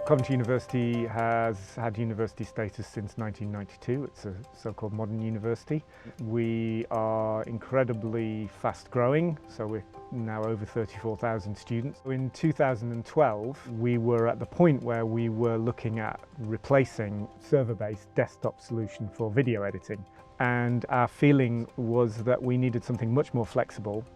Coventry University has had university status since 1992. It's a so-called modern university. We are incredibly fast growing, so we're now over 34,000 students. In 2012, we were at the point where we were looking at replacing server-based desktop solution for video editing. And our feeling was that we needed something much more flexible.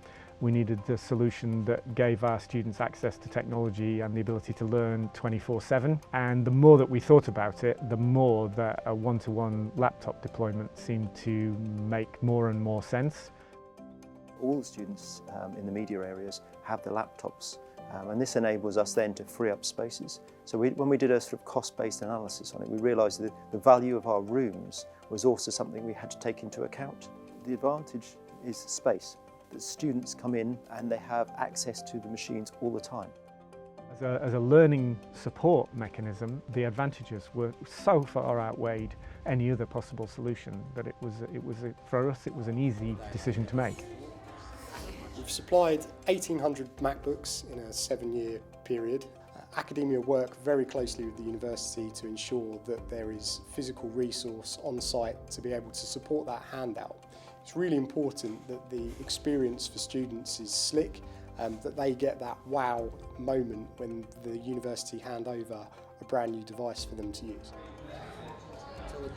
We needed a solution that gave our students access to technology and the ability to learn 24/7. And the more that we thought about it, the more that a one-to-one laptop deployment seemed to make more and more sense. All the students in the media areas have the laptops, and this enables us then to free up spaces. So when we did a sort of cost-based analysis on it, we realised that the value of our rooms was also something we had to take into account. The advantage is space. The students come in and they have access to the machines all the time. As a learning support mechanism, the advantages were so far outweighed any other possible solution that for us it was an easy decision to make. We've supplied 1,800 MacBooks in a 7-year period. Academia work very closely with the university to ensure that there is physical resource on site to be able to support that handout. It's really important that the experience for students is slick, that they get that wow moment when the university hand over a brand new device for them to use.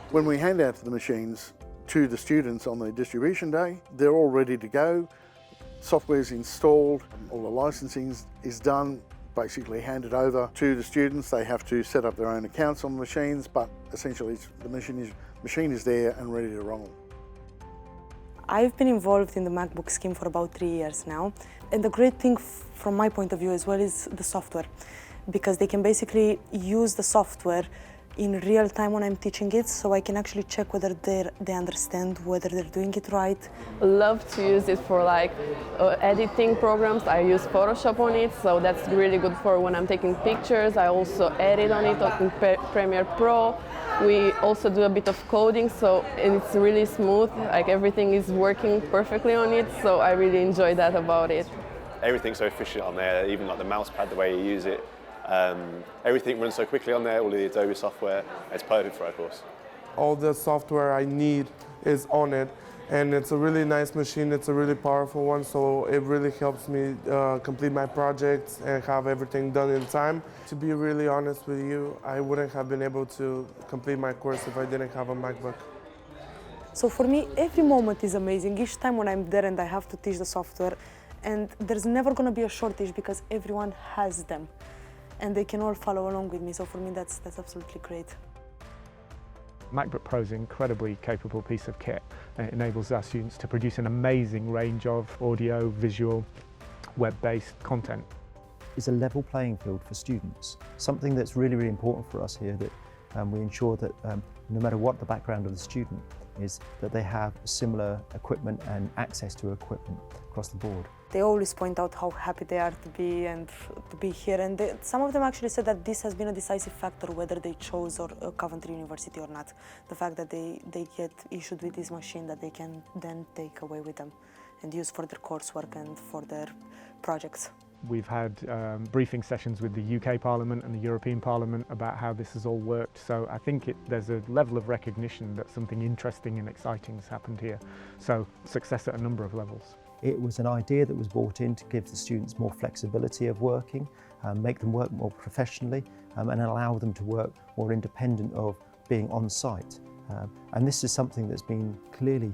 When we hand out the machines to the students on the distribution day, they're all ready to go. Software's installed, all the licensing is done, basically handed over to the students. They have to set up their own accounts on the machines, but essentially the machine is there and ready to roll. I've been involved in the MacBook scheme for about 3 years now, and the great thing from my point of view as well is the software, because they can basically use the software in real time when I'm teaching it, so I can actually check whether they understand, whether they're doing it right. I love to use it for editing programs. I use Photoshop on it, so that's really good for when I'm taking pictures. I also edit on it in Premiere Pro. We also do a bit of coding, so it's really smooth. Like everything is working perfectly on it, so I really enjoy that about it. Everything's so efficient on there, even like the mouse pad, the way you use it. Everything runs so quickly on there, all the Adobe software. It's perfect for our course. All the software I need is on it, and it's a really nice machine. It's a really powerful one, so it really helps me complete my projects and have everything done in time. To be really honest with you, I wouldn't have been able to complete my course if I didn't have a MacBook. So for me, every moment is amazing. Each time when I'm there and I have to teach the software, and there's never going to be a shortage because everyone has them. And they can all follow along with me, so for me that's absolutely great. MacBook Pro is an incredibly capable piece of kit. It enables our students to produce an amazing range of audio, visual, web-based content. It's a level playing field for students. Something that's really, really important for us here, that we ensure that no matter what the background of the student is, that they have similar equipment and access to equipment across the board. They always point out how happy they are to be here, and some of them actually said that this has been a decisive factor whether they chose Coventry University or not. The fact that they get issued with this machine that they can then take away with them and use for their coursework and for their projects. We've had briefing sessions with the UK Parliament and the European Parliament about how this has all worked, so I think there's a level of recognition that something interesting and exciting has happened here. So success at a number of levels. It was an idea that was brought in to give the students more flexibility of working, make them work more professionally, and allow them to work more independent of being on site. And this is something that's been clearly